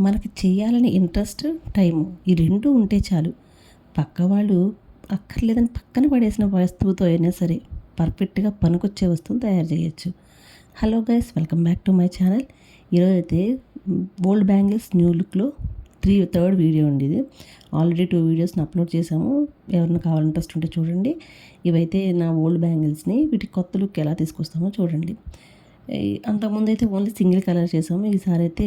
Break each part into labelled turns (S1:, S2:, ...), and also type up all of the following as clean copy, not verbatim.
S1: మనకి చేయాలని interest, time ఈ 2 ఉంటే చాలు. పక్కవాళ్ళు అక్కర్లేదని పక్కన పడేసిన వస్తువుతో అయినా సరే పర్ఫెక్ట్‌గా పనికొచ్చే వస్తువుని తయారు చేయొచ్చు. Hello guys, welcome back to my channel. ఈరోజైతే ఓల్డ్ బ్యాంగిల్స్ న్యూ లుక్‌లో థర్డ్ వీడియో అండి ఇది. ఆల్రెడీ 2 వీడియోస్‌ని అప్లోడ్ చేశాము. ఎవరైనా కావాలి ఇంట్రెస్ట్ ఉంటే చూడండి. ఇవైతే నా ఓల్డ్ బ్యాంగిల్స్‌ని వీటి కొత్త లుక్ ఎలా తీసుకొస్తామో చూడండి. అంతకుముందైతే ఓన్లీ సింగిల్ కలర్ చేసాము. ఈసారి అయితే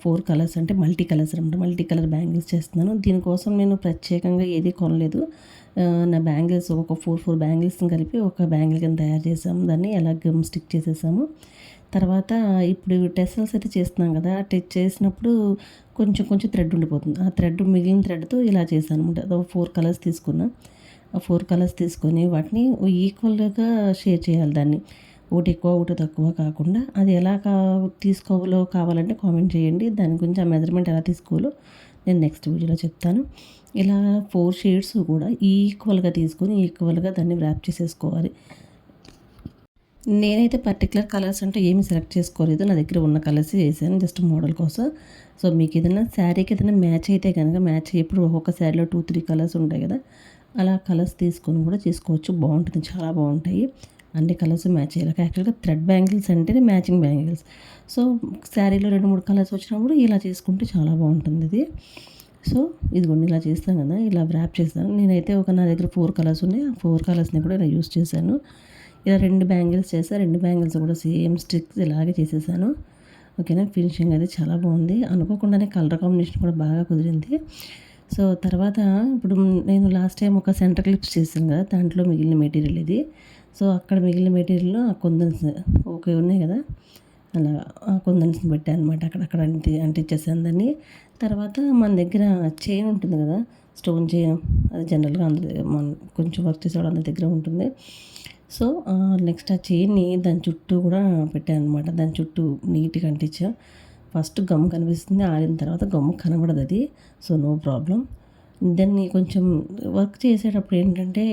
S1: 4 కలర్స్ అంటే మల్టీ కలర్స్ అనమాట. మల్టీ కలర్ బ్యాంగిల్స్ చేస్తున్నాను. దీనికోసం నేను ప్రత్యేకంగా ఏది కొనలేదు. నా బ్యాంగిల్స్ ఒక 4 బ్యాంగిల్స్ని కలిపి ఒక బ్యాంగిల్ కింద తయారు చేసాము. దాన్ని ఎలా గమ్ స్టిక్ చేసేసాము. తర్వాత ఇప్పుడు టెసల్స్ అయితే చేస్తున్నాం కదా, చేసినప్పుడు కొంచెం కొంచెం థ్రెడ్ ఉండిపోతుంది. ఆ థ్రెడ్ మిగిలిన థ్రెడ్తో ఇలా చేశాను అనమాట. 4 కలర్స్ తీసుకున్నా. ఆ 4 కలర్స్ తీసుకొని వాటిని ఈక్వల్గా షేర్ చేయాలి దాన్ని. ఒకటి ఎక్కువ ఒకటి తక్కువ కాకుండా అది ఎలా తీసుకోవాలో కావాలంటే కామెంట్ చేయండి. దాని గురించి ఆ మెజర్మెంట్ ఎలా తీసుకోవాలో నేను నెక్స్ట్ వీడియోలో చెప్తాను. ఇలా 4 షేడ్స్ కూడా ఈక్వల్గా తీసుకొని ఈక్వల్గా దాన్ని ర్యాప్ చేసేసుకోవాలి. నేనైతే పర్టికులర్ కలర్స్ అంటే ఏమి సెలెక్ట్ చేసుకోలేదు. నా దగ్గర ఉన్న కలర్స్ వేసాను జస్ట్ మోడల్ కోసం. సో మీకు ఏదైనా శారీకి ఏదైనా మ్యాచ్ అయితే కనుక మ్యాచ్ ఎప్పుడు ఒక్కొక్క శారీలో 2-3 కలర్స్ ఉంటాయి కదా, అలా కలర్స్ తీసుకొని కూడా చేసుకోవచ్చు. బాగుంటుంది, చాలా బాగుంటాయి. అన్ని కలర్స్ మ్యాచ్ అయ్యేలా. యాక్చువల్గా థ్రెడ్ బ్యాంగిల్స్ అంటేనే మ్యాచింగ్ బ్యాంగిల్స్. సో శారీలో 2-3 కలర్స్ వచ్చినప్పుడు ఇలా చేసుకుంటే చాలా బాగుంటుంది ఇది. సో ఇదిగోండి ఇలా చేస్తాను కదా, ఇలా ర్యాప్ చేస్తాను. నేనైతే నా దగ్గర 4 కలర్స్ ఉన్నాయి. ఆ 4 కలర్స్ని కూడా ఇలా యూస్ చేశాను. ఇలా 2 బ్యాంగిల్స్ చేశాను. 2 బ్యాంగిల్స్ కూడా సేమ్ స్టిక్స్ ఇలాగే చేసేసాను. ఓకేనా. ఫినిషింగ్ అది చాలా బాగుంది. అనుకోకుండానే కలర్ కాంబినేషన్ కూడా బాగా కుదిరింది. సో తర్వాత ఇప్పుడు నేను లాస్ట్ టైం ఒక సెంటర్ క్లిప్స్ చేశాను కదా, దాంట్లో మిగిలిన మెటీరియల్ ఇది. సో అక్కడ మిగిలిన మెటీరియల్లో ఆ కుందన్స్ ఓకే ఉన్నాయి కదా, అలా ఆ కుందన్స్ని పెట్టాను అనమాట. అక్కడక్కడ అంటించేసాను దాన్ని. తర్వాత మన దగ్గర చైన్ ఉంటుంది కదా, స్టోన్ చైన్, అది జనరల్గా మన కొంచెం వర్క్ చేసేవాడు అందరి దగ్గర ఉంటుంది. సో నెక్స్ట్ ఆ చైన్ని దాని చుట్టూ కూడా పెట్టాను అనమాట. దాని చుట్టూ నీట్గా అంటించా. ఫస్ట్ గమ్ కనిపిస్తుంది, ఆరిన తర్వాత గమ్ము కనబడదు అది. So no problem. దాన్ని కొంచెం వర్క్ చేసేటప్పుడు ఏంటంటే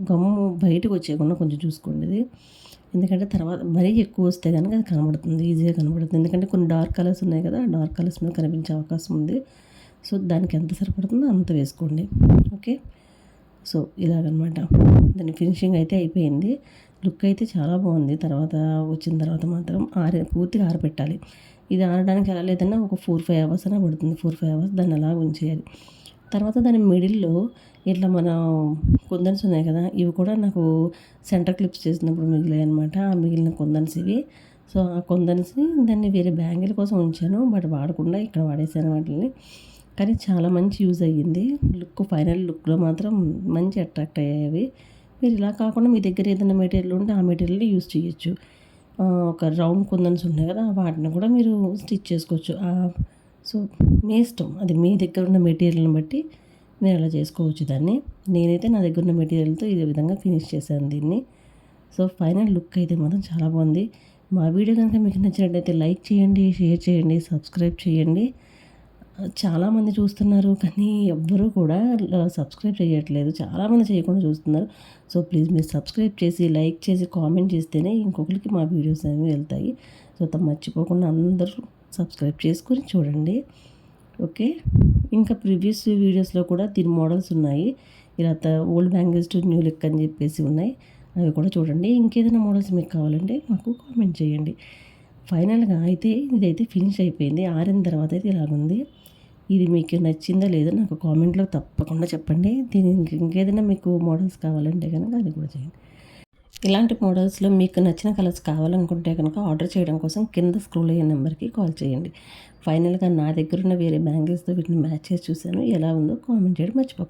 S1: గమ్ము బయటకు వచ్చేయకుండా కొంచెం చూసుకోండి అది. ఎందుకంటే తర్వాత మరీ ఎక్కువ వస్తే కనుక అది కనబడుతుంది, ఈజీగా కనబడుతుంది. ఎందుకంటే కొన్ని డార్క్ కలర్స్ ఉన్నాయి కదా, డార్క్ కలర్స్ మీద కనిపించే అవకాశం ఉంది. సో దానికి ఎంత సరిపడుతుందో అంత వేసుకోండి. ఓకే. సో ఇలాగనమాట దాని ఫినిషింగ్ అయితే అయిపోయింది. లుక్ అయితే చాలా బాగుంది. తర్వాత వచ్చిన తర్వాత మాత్రం పూర్తిగా ఆరబెట్టాలి. ఇది ఆరడానికి ఎలా లేదన్నా ఒక 4-5 అవర్స్ అయినా పడుతుంది. 4-5 అవర్స్ దాన్ని అలా ఉంచేయాలి. తర్వాత దాని మిడిల్లో ఇట్లా మన కుందన్స్ ఉన్నాయి కదా, ఇవి కూడా నాకు సెంటర్ క్లిప్స్ చేసినప్పుడు మిగిలాయి అనమాట. ఆ మిగిలిన కుందన్స్ ఇవి. సో ఆ కుందన్స్ని దాన్ని వేరే బ్యాంగిల్ కోసం ఉంచాను, బట్ వాడకుండా ఇక్కడ వాడేసాను వాటిని. కానీ చాలా మంచి యూజ్ అయ్యింది. ఫైనల్ లుక్లో మాత్రం మంచి అట్రాక్ట్ అయ్యేవి. మీరు ఇలా కాకుండా మీ దగ్గర ఏదైనా మెటీరియల్ ఉంటే ఆ మెటీరియల్ని యూజ్ చేయొచ్చు. ఒక రౌండ్ కుందన్స్ ఉన్నాయి కదా, వాటిని కూడా మీరు స్టిచ్ చేసుకోవచ్చు. సో మీ ఇష్టం, అది మీ దగ్గర ఉన్న మెటీరియల్ని బట్టి మీరు అలా చేసుకోవచ్చు దాన్ని. నేనైతే నా దగ్గర ఉన్న మెటీరియల్తో ఇదే విధంగా ఫినిష్ చేశాను దీన్ని. సో ఫైనల్ లుక్ అయితే మాత్రం చాలా బాగుంది. మా వీడియో కనుక మీకు నచ్చినట్టయితే లైక్ చేయండి, షేర్ చేయండి, సబ్స్క్రైబ్ చేయండి. చాలామంది చూస్తున్నారు కానీ ఎవ్వరూ కూడా సబ్స్క్రైబ్ చేయట్లేదు. చాలామంది చేయకుండా చూస్తున్నారు. సో ప్లీజ్ మీరు సబ్స్క్రైబ్ చేసి లైక్ చేసి కామెంట్ చేస్తేనే ఇంకొకరికి మా వీడియోస్ అనేవి వెళ్తాయి. సో మర్చిపోకుండా అందరూ సబ్స్క్రైబ్ చేసుకొని చూడండి. ఓకే. ఇంకా ప్రీవియస్ వీడియోస్లో కూడా దీని మోడల్స్ ఉన్నాయి. ఇలా old bangles to new look అని చెప్పేసి ఉన్నాయి, అవి కూడా చూడండి. ఇంకేదైనా మోడల్స్ మీకు కావాలంటే మాకు కామెంట్ చేయండి. ఫైనల్గా అయితే ఇదైతే ఫినిష్ అయిపోయింది. ఆరిన తర్వాత అయితే ఇలాగుంది. ఇది మీకు నచ్చిందా లేదో నాకు కామెంట్లో తప్పకుండా చెప్పండి. దీనికి ఇంకేదైనా మీకు మోడల్స్ కావాలంటే కనుక అది కూడా చేయండి. ఇలాంటి మోడల్స్లో మీకు నచ్చిన కలర్స్ కావాలనుకుంటే కనుక ఆర్డర్ చేయడం కోసం కింద స్క్రోల్ అయ్యే నెంబర్కి కాల్ చేయండి. ఫైనల్గా నా దగ్గర ఉన్న వేరే బ్యాంగిల్స్తో వీటిని మ్యాచ్ చేసి చూశాను, ఎలా ఉందో కామెంట్ చేయడం మర్చిపోకండి.